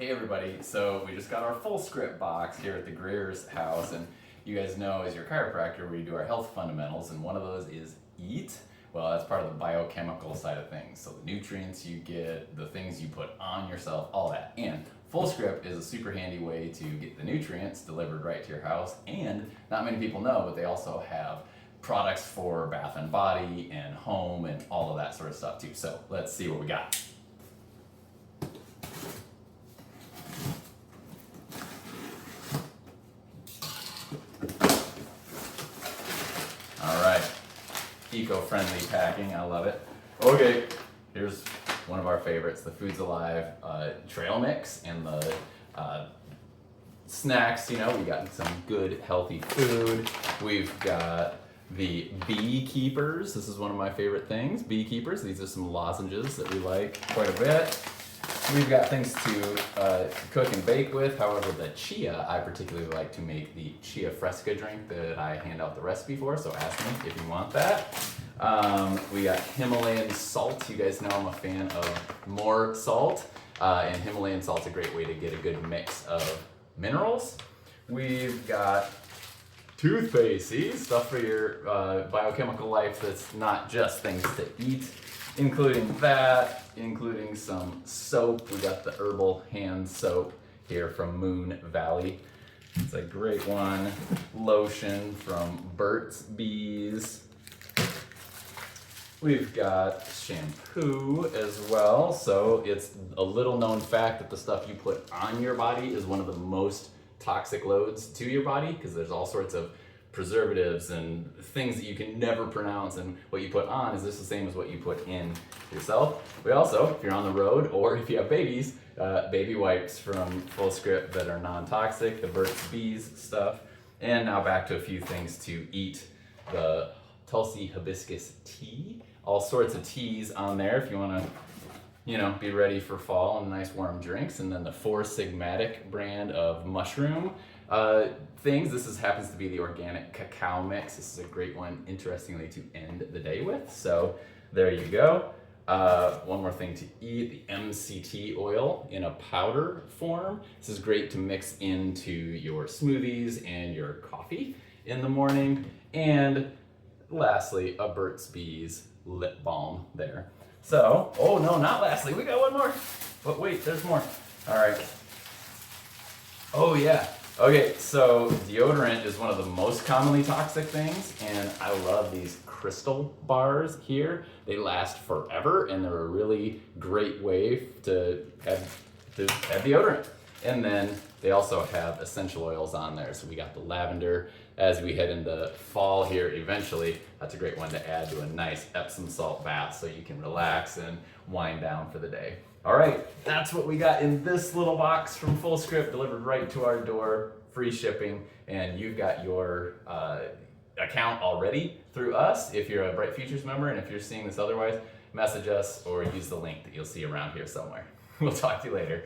Hey everybody, so we just got our Fullscript box here at the Grier's house, and you guys know as your chiropractor we do our health fundamentals, and one of those is eat. Well, that's part of the biochemical side of things, so the nutrients you get, the things you put on yourself, all that. And Fullscript is a super handy way to get the nutrients delivered right to your house, and not many people know, but they also have products for bath and body and home and all of that sort of stuff too. So let's see what we got. Eco-friendly packing, I love it. Okay, here's one of our favorites, the Foods Alive trail mix and the snacks. You know, we got some good healthy food. We've got the beekeepers. This is one of my favorite things, beekeepers. These are some lozenges that we like quite a bit. We've got things to cook and bake with. However, the chia, I particularly like to make the chia fresca drink that I hand out the recipe for, so ask me if you want that. We got Himalayan salt. You guys know I'm a fan of more salt, and Himalayan salt's a great way to get a good mix of minerals. We've got toothpaste, see? Stuff for your biochemical life that's not just things to eat, including that, including some soap. We got the herbal hand soap here from Moon Valley. It's a great one. Lotion from Burt's Bees. We've got shampoo as well. So it's a little known fact that the stuff you put on your body is one of the most toxic loads to your body, because there's all sorts of preservatives and things that you can never pronounce, and what you put on is just the same as what you put in yourself. We also, if you're on the road or if you have babies, baby wipes from Fullscript that are non-toxic, the Burt's Bees stuff. And now back to a few things to eat. The Tulsi hibiscus tea, all sorts of teas on there if you want to, you know, be ready for fall and nice warm drinks. And then the Four Sigmatic brand of mushroom things. This happens to be the organic cacao mix. This is a great one, interestingly, to end the day with. So there you go. One more thing to eat, the MCT oil in a powder form. This is great to mix into your smoothies and your coffee in the morning. And lastly, a Burt's Bees lip balm there. So, oh no, not lastly, we got one more. But wait, there's more. All right. Oh yeah. Okay, so deodorant is one of the most commonly toxic things, and I love these crystal bars here. They last forever, and they're a really great way to have deodorant. And then they also have essential oils on there. So we got the lavender. As we head into fall here eventually, that's a great one to add to a nice Epsom salt bath so you can relax and wind down for the day. All right, that's what we got in this little box from Fullscript, delivered right to our door, free shipping, and you've got your account already through us if you're a Bright Futures member, and if you're seeing this otherwise, message us or use the link that you'll see around here somewhere. We'll talk to you later.